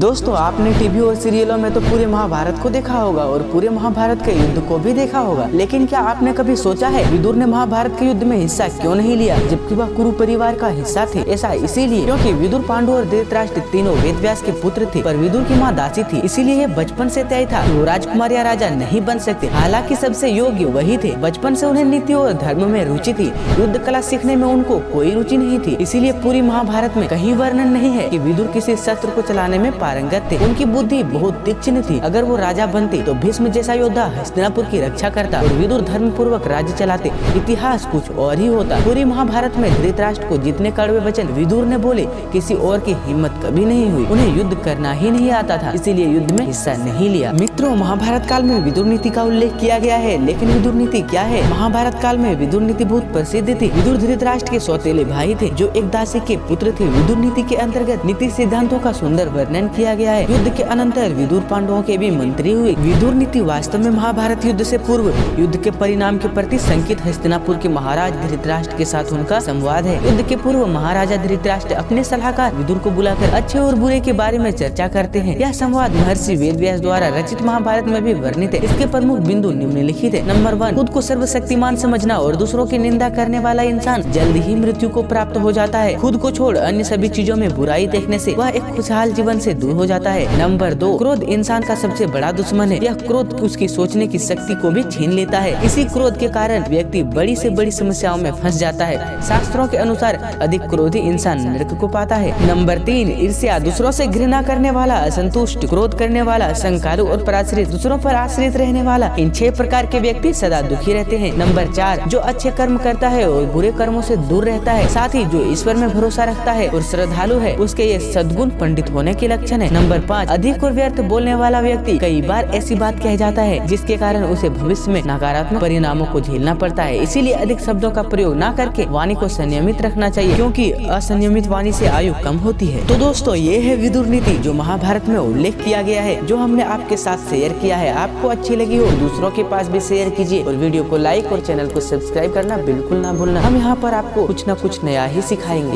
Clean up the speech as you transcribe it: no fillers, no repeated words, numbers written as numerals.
दोस्तों, आपने टीवी और सीरियलों में तो पूरे महाभारत को देखा होगा और पूरे महाभारत के युद्ध को भी देखा होगा, लेकिन क्या आपने कभी सोचा है विदुर ने महाभारत के युद्ध में हिस्सा क्यों नहीं लिया, जबकि वह कुरु परिवार का हिस्सा थे? ऐसा इसीलिए क्योंकि विदुर, पांडु और धृतराष्ट्र तीनों वेदव्यास के पुत्र थे, पर विदुर की माँ दासी थी, इसीलिए यह बचपन से तय था वो राजकुमार या राजा नहीं बन सकते। हालांकि सबसे योग्य वही थे। बचपन से उन्हें नीति और धर्म में रुचि थी, युद्ध कला सीखने में उनको कोई रुचि नहीं थी। इसीलिए पूरी महाभारत में कहीं वर्णन नहीं है कि विदुर किसी शस्त्र को चलाने में पारंगत थे। उनकी बुद्धि बहुत तीक्ष्ण थी। अगर वो राजा बनते तो भीष्म जैसा योद्धा हस्तिनापुर की रक्षा करता और विदुर धर्म पूर्वक राज्य चलाते, इतिहास कुछ और ही होता। पूरी महाभारत में धृतराष्ट्र को जितने कड़वे वचन विदुर ने बोले, किसी और की हिम्मत कभी नहीं हुई। उन्हें युद्ध करना ही नहीं आता था, इसीलिए युद्ध में हिस्सा नहीं लिया। मित्रों, महाभारत काल में विदुर नीति का उल्लेख किया गया है, लेकिन विदुर नीति क्या है? महाभारत काल में विदुर नीति बहुत प्रसिद्ध थी। विदुर धृतराष्ट्र के सौतेले भाई थे, जो एक दासी के पुत्र थे। विदुर नीति के अंतर्गत नीति सिद्धांतों का सुंदर वर्णन किया गया है। युद्ध के अनंतर विदुर पांडवों के भी मंत्री हुए। विदुर नीति वास्तव में महाभारत युद्ध से पूर्व युद्ध के परिणाम के प्रति संकेत हस्तिनापुर के महाराज धृतराष्ट्र के साथ उनका संवाद है। युद्ध के पूर्व महाराजा धृतराष्ट्र अपने सलाहकार विदुर को बुलाकर अच्छे और बुरे के बारे में चर्चा करते हैं। यह संवाद महर्षि वेदव्यास द्वारा रचित महाभारत में भी वर्णित है। इसके प्रमुख बिंदु निम्नलिखित है। नंबर 1, खुद को सर्वशक्तिमान समझना और दूसरों की निंदा करने वाला इंसान जल्द ही मृत्यु को प्राप्त हो जाता है। खुद को छोड़ अन्य सभी चीजों में बुराई देखने से वह एक खुशहाल जीवन से दूर हो जाता है। नंबर 2, क्रोध इंसान का सबसे बड़ा दुश्मन है। यह क्रोध उसकी सोचने की शक्ति को भी छीन लेता है। इसी क्रोध के कारण व्यक्ति बड़ी से बड़ी समस्याओं में फंस जाता है। शास्त्रों के अनुसार अधिक क्रोधी इंसान नरक को पाता है। नंबर 3, ईर्ष्या, दूसरों से घृणा करने वाला, असंतुष्ट, क्रोध करने वाला, शंकालु और पराश्रित, दूसरों पर आश्रित रहने वाला, इन 6 प्रकार के व्यक्ति सदा दुखी रहते हैं। नंबर 4, जो अच्छे कर्म करता है और बुरे कर्मों से दूर रहता है, साथ ही जो ईश्वर में भरोसा रखता है और श्रद्धालु है, उसके ये सद्गुण पंडित होने के लक्षण है। नंबर 5, अधिक और व्यर्थ बोलने वाला व्यक्ति कई बार ऐसी बात कह जाता है जिसके कारण उसे भविष्य में नकारात्मक परिणामों को झेलना पड़ता है। इसीलिए अधिक शब्दों का प्रयोग न करके वाणी को संयमित रखना चाहिए, क्योंकि असंयमित वाणी से आयु कम होती है। तो दोस्तों, ये है विदुर नीति जो महाभारत में उल्लेख किया गया है, जो हमने आपके साथ शेयर किया है। आपको अच्छी लगी हो दूसरों के पास भी शेयर कीजिए और वीडियो को लाइक और चैनल को सब्सक्राइब करना बिल्कुल ना भूलना। हम यहाँ पर आपको कुछ न कुछ नया ही सिखाएंगे।